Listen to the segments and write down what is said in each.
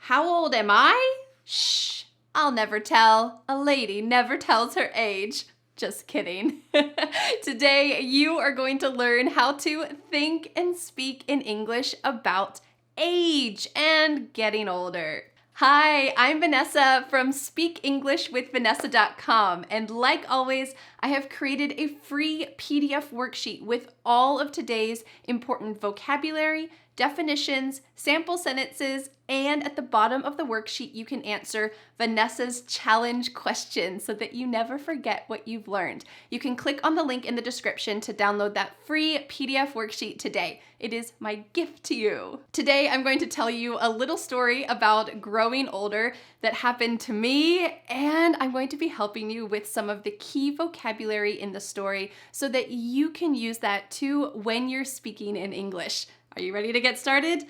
How old am I? Shh, I'll never tell. A lady never tells her age. Just kidding. Today, you are going to learn how to think and speak in English about age and getting older. Hi, I'm Vanessa from speakenglishwithvanessa.com, and like always, I have created a free PDF worksheet with all of today's important vocabulary, definitions, sample sentences, and at the bottom of the worksheet, you can answer Vanessa's challenge question so that you never forget what you've learned. You can click on the link in the description to download that free PDF worksheet today. It is my gift to you. Today, I'm going to tell you a little story about growing older that happened to me, and I'm going to be helping you with some of the key vocabulary in the story so that you can use that too when you're speaking in English. Are you ready to get started?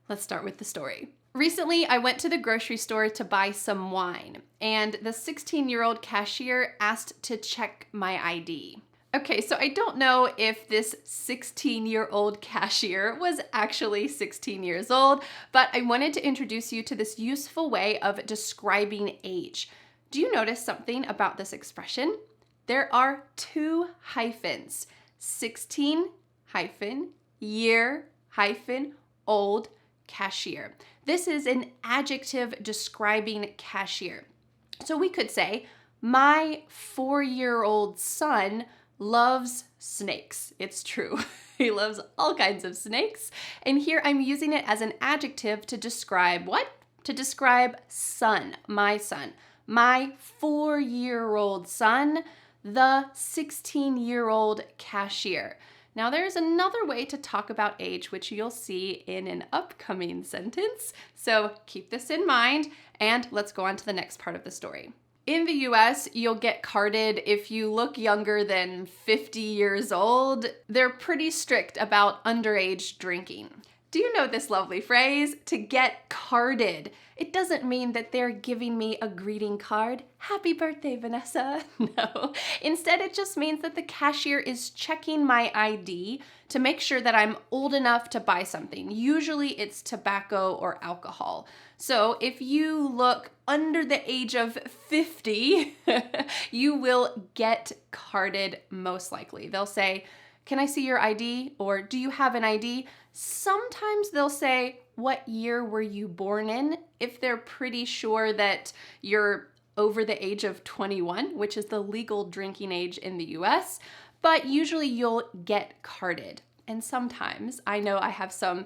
Let's start with the story. Recently, I went to the grocery store to buy some wine, and the 16-year-old cashier asked to check my ID. Okay, so I don't know if this 16-year-old cashier was actually 16 years old, but I wanted to introduce you to this useful way of describing age. Do you notice something about this expression? There are two hyphens, 16 hyphen, year hyphen, old, cashier. This is an adjective describing cashier. So we could say, my 4-year-old son loves snakes. It's true. He loves all kinds of snakes. And here I'm using it as an adjective to describe what? To describe son, my son. My 4-year-old son, the 16-year-old cashier. Now there's another way to talk about age, which you'll see in an upcoming sentence. So keep this in mind, and let's go on to the next part of the story. In the US, you'll get carded if you look younger than 50 years old. They're pretty strict about underage drinking. Do you know this lovely phrase, to get carded? It doesn't mean that they're giving me a greeting card. Happy birthday, Vanessa. No. Instead, it just means that the cashier is checking my ID to make sure that I'm old enough to buy something. Usually it's tobacco or alcohol. So if you look under the age of 50, you will get carded most likely. They'll say, "Can I see your ID?" or "Do you have an ID?" Sometimes they'll say, "What year were you born in?" if they're pretty sure that you're over the age of 21, which is the legal drinking age in the US, but usually you'll get carded. And sometimes, I know I have some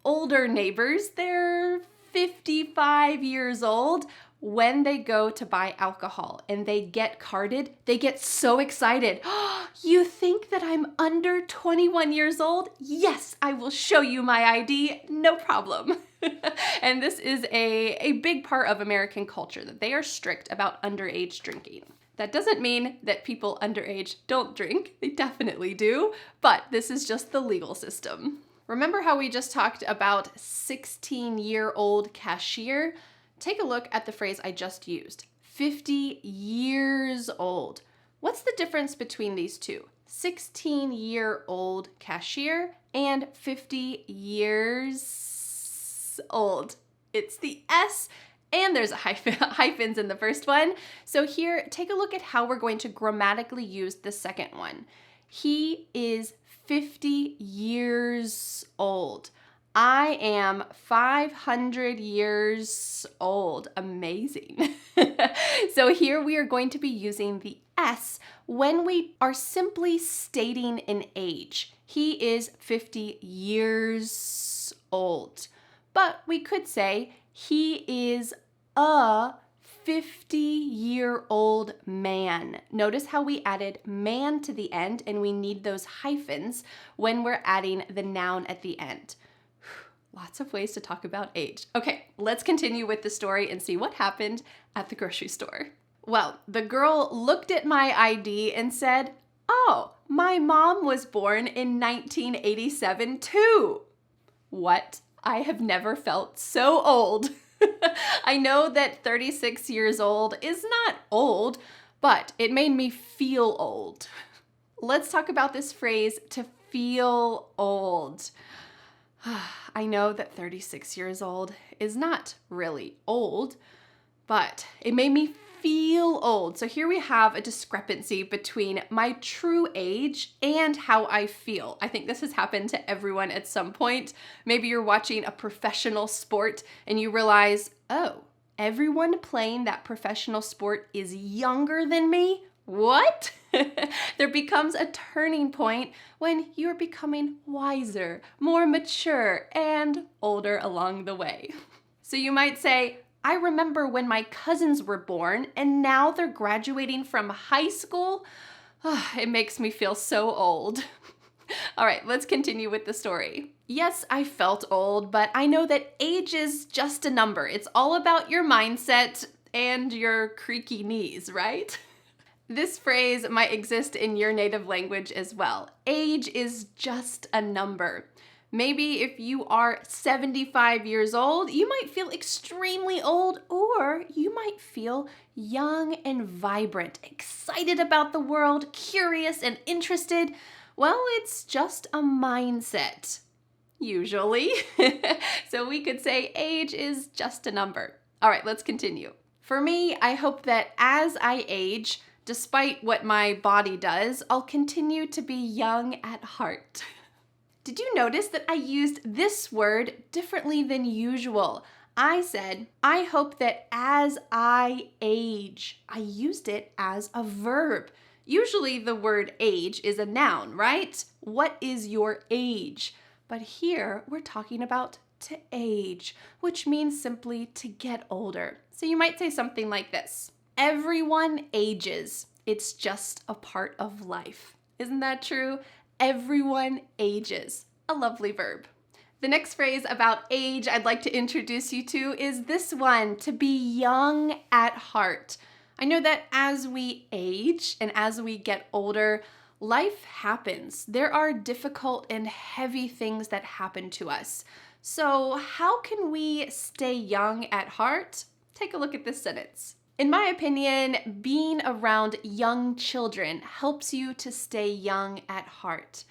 older neighbors, they're 55 years old. When they go to buy alcohol and they get carded, they get so excited. "Oh, you think that I'm under 21 years old? Yes, I will show you my ID, no problem." And this is a big part of American culture, that they are strict about underage drinking. That doesn't mean that people underage don't drink. They definitely do, but this is just the legal system. Remember how we just talked about 16-year-old cashier? Take a look at the phrase I just used, 50 years old. What's the difference between these two? 16-year-old cashier and 50 years old. It's the S, and there's hyphens in the first one. So here, take a look at how we're going to grammatically use the second one. He is 50 years old. I am 500 years old. Amazing. So here we are going to be using the S when we are simply stating an age. He is 50 years old. But we could say he is a 50-year-old man. Notice how we added man to the end, and we need those hyphens when we're adding the noun at the end. Lots of ways to talk about age. Okay, let's continue with the story and see what happened at the grocery store. Well, the girl looked at my ID and said, "Oh, my mom was born in 1987 too." What? I have never felt so old. I know that 36 years old is not old, but it made me feel old. Let's talk about this phrase, to feel old. I know that 36 years old is not really old, but it made me feel old. So here we have a discrepancy between my true age and how I feel. I think this has happened to everyone at some point. Maybe you're watching a professional sport and you realize, oh, everyone playing that professional sport is younger than me? What? There becomes a turning point when you're becoming wiser, more mature, and older along the way. So you might say, I remember when my cousins were born and now they're graduating from high school. It makes me feel so old. All right, let's continue with the story. Yes, I felt old, but I know that age is just a number. It's all about your mindset and your creaky knees, right? This phrase might exist in your native language as well. Age is just a number. Maybe if you are 75 years old, you might feel extremely old, or you might feel young and vibrant, excited about the world, curious and interested. Well, it's just a mindset, usually. So we could say age is just a number. All right, let's continue. For me, I hope that as I age, despite what my body does, I'll continue to be young at heart. Did you notice that I used this word differently than usual? I said, I hope that as I age. I used it as a verb. Usually the word age is a noun, right? What is your age? But here we're talking about to age, which means simply to get older. So you might say something like this. Everyone ages. It's just a part of life. Isn't that true? Everyone ages. A lovely verb. The next phrase about age I'd like to introduce you to is this one, to be young at heart. I know that as we age and as we get older, life happens. There are difficult and heavy things that happen to us. So how can we stay young at heart? Take a look at this sentence. In my opinion, being around young children helps you to stay young at heart.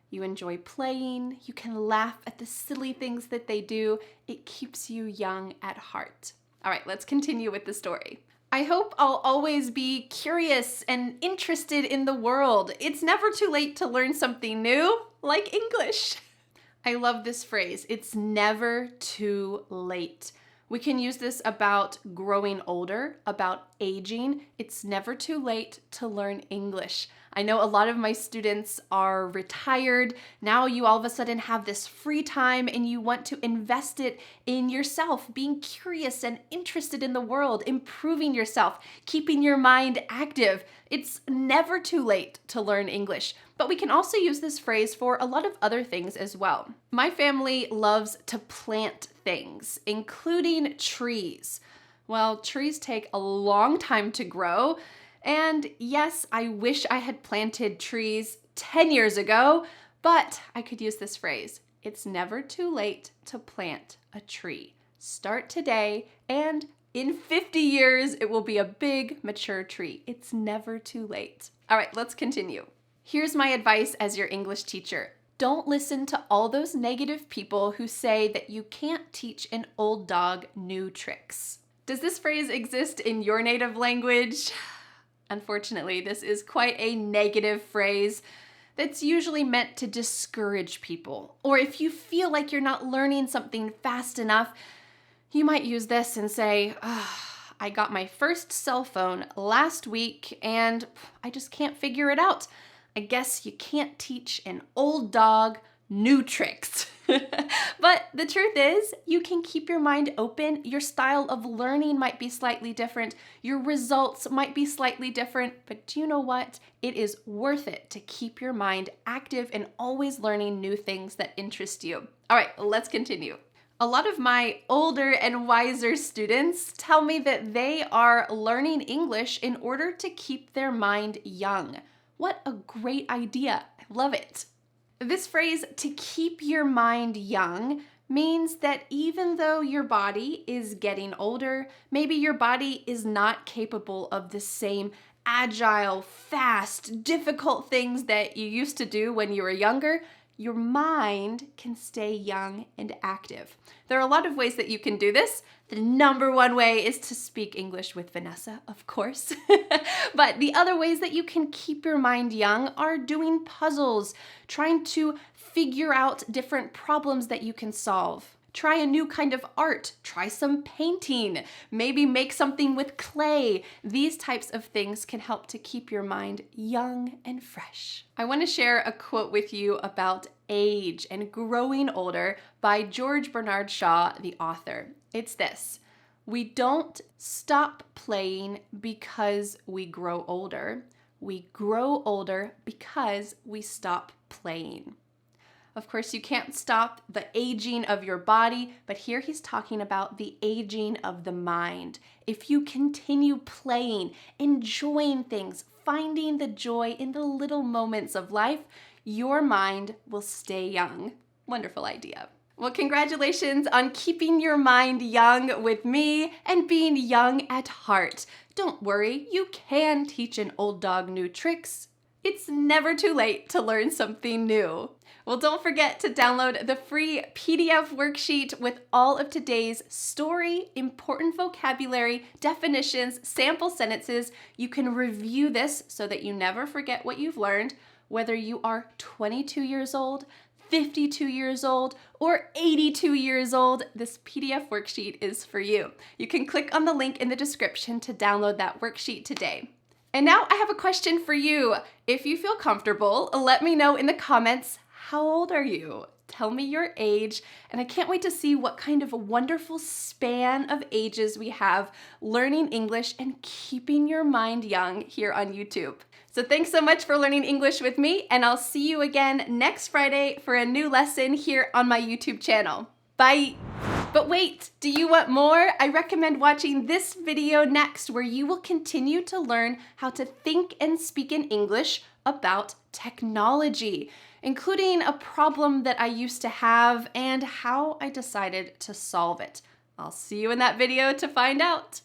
You enjoy playing, you can laugh at the silly things that they do. It keeps you young at heart. All right, let's continue with the story. I hope I'll always be curious and interested in the world. It's never too late to learn something new, like English. I love this phrase. It's never too late. We can use this about growing older, about aging. It's never too late to learn English. I know a lot of my students are retired. Now you all of a sudden have this free time and you want to invest it in yourself, being curious and interested in the world, improving yourself, keeping your mind active. It's never too late to learn English. But we can also use this phrase for a lot of other things as well. My family loves to plant things, including trees. Well, trees take a long time to grow. And yes, I wish I had planted trees 10 years ago, but I could use this phrase. It's never too late to plant a tree. Start today, and in 50 years, it will be a big, mature tree. It's never too late. All right, let's continue. Here's my advice as your English teacher. Don't listen to all those negative people who say that you can't teach an old dog new tricks. Does this phrase exist in your native language? Unfortunately, this is quite a negative phrase that's usually meant to discourage people. Or if you feel like you're not learning something fast enough, you might use this and say, I got my first cell phone last week and I just can't figure it out. I guess you can't teach an old dog new tricks. But the truth is, you can keep your mind open. Your style of learning might be slightly different. Your results might be slightly different. But do you know what? It is worth it to keep your mind active and always learning new things that interest you. All right, let's continue. A lot of my older and wiser students tell me that they are learning English in order to keep their mind young. What a great idea. I love it. This phrase, to keep your mind young, means that even though your body is getting older, maybe your body is not capable of the same agile, fast, difficult things that you used to do when you were younger, your mind can stay young and active. There are a lot of ways that you can do this. The number one way is to speak English with Vanessa, of course. But the other ways that you can keep your mind young are doing puzzles, trying to figure out different problems that you can solve. Try a new kind of art, try some painting, maybe make something with clay. These types of things can help to keep your mind young and fresh. I want to share a quote with you about age and growing older by George Bernard Shaw, the author. It's this: we don't stop playing because we grow older. We grow older because we stop playing. Of course, you can't stop the aging of your body, but here he's talking about the aging of the mind. If you continue playing, enjoying things, finding the joy in the little moments of life, your mind will stay young. Wonderful idea. Well, congratulations on keeping your mind young with me and being young at heart. Don't worry, you can teach an old dog new tricks. It's never too late to learn something new. Well, don't forget to download the free PDF worksheet with all of today's story, important vocabulary, definitions, sample sentences. You can review this so that you never forget what you've learned, whether you are 22 years old, 52 years old, or 82 years old. This PDF worksheet is for you. You can click on the link in the description to download that worksheet today. And now I have a question for you. If you feel comfortable, let me know in the comments, how old are you? Tell me your age, and I can't wait to see what kind of wonderful span of ages we have learning English and keeping your mind young here on YouTube. So thanks so much for learning English with me, and I'll see you again next Friday for a new lesson here on my YouTube channel. Bye! But wait, do you want more? I recommend watching this video next, where you will continue to learn how to think and speak in English about technology, including a problem that I used to have and how I decided to solve it. I'll see you in that video to find out.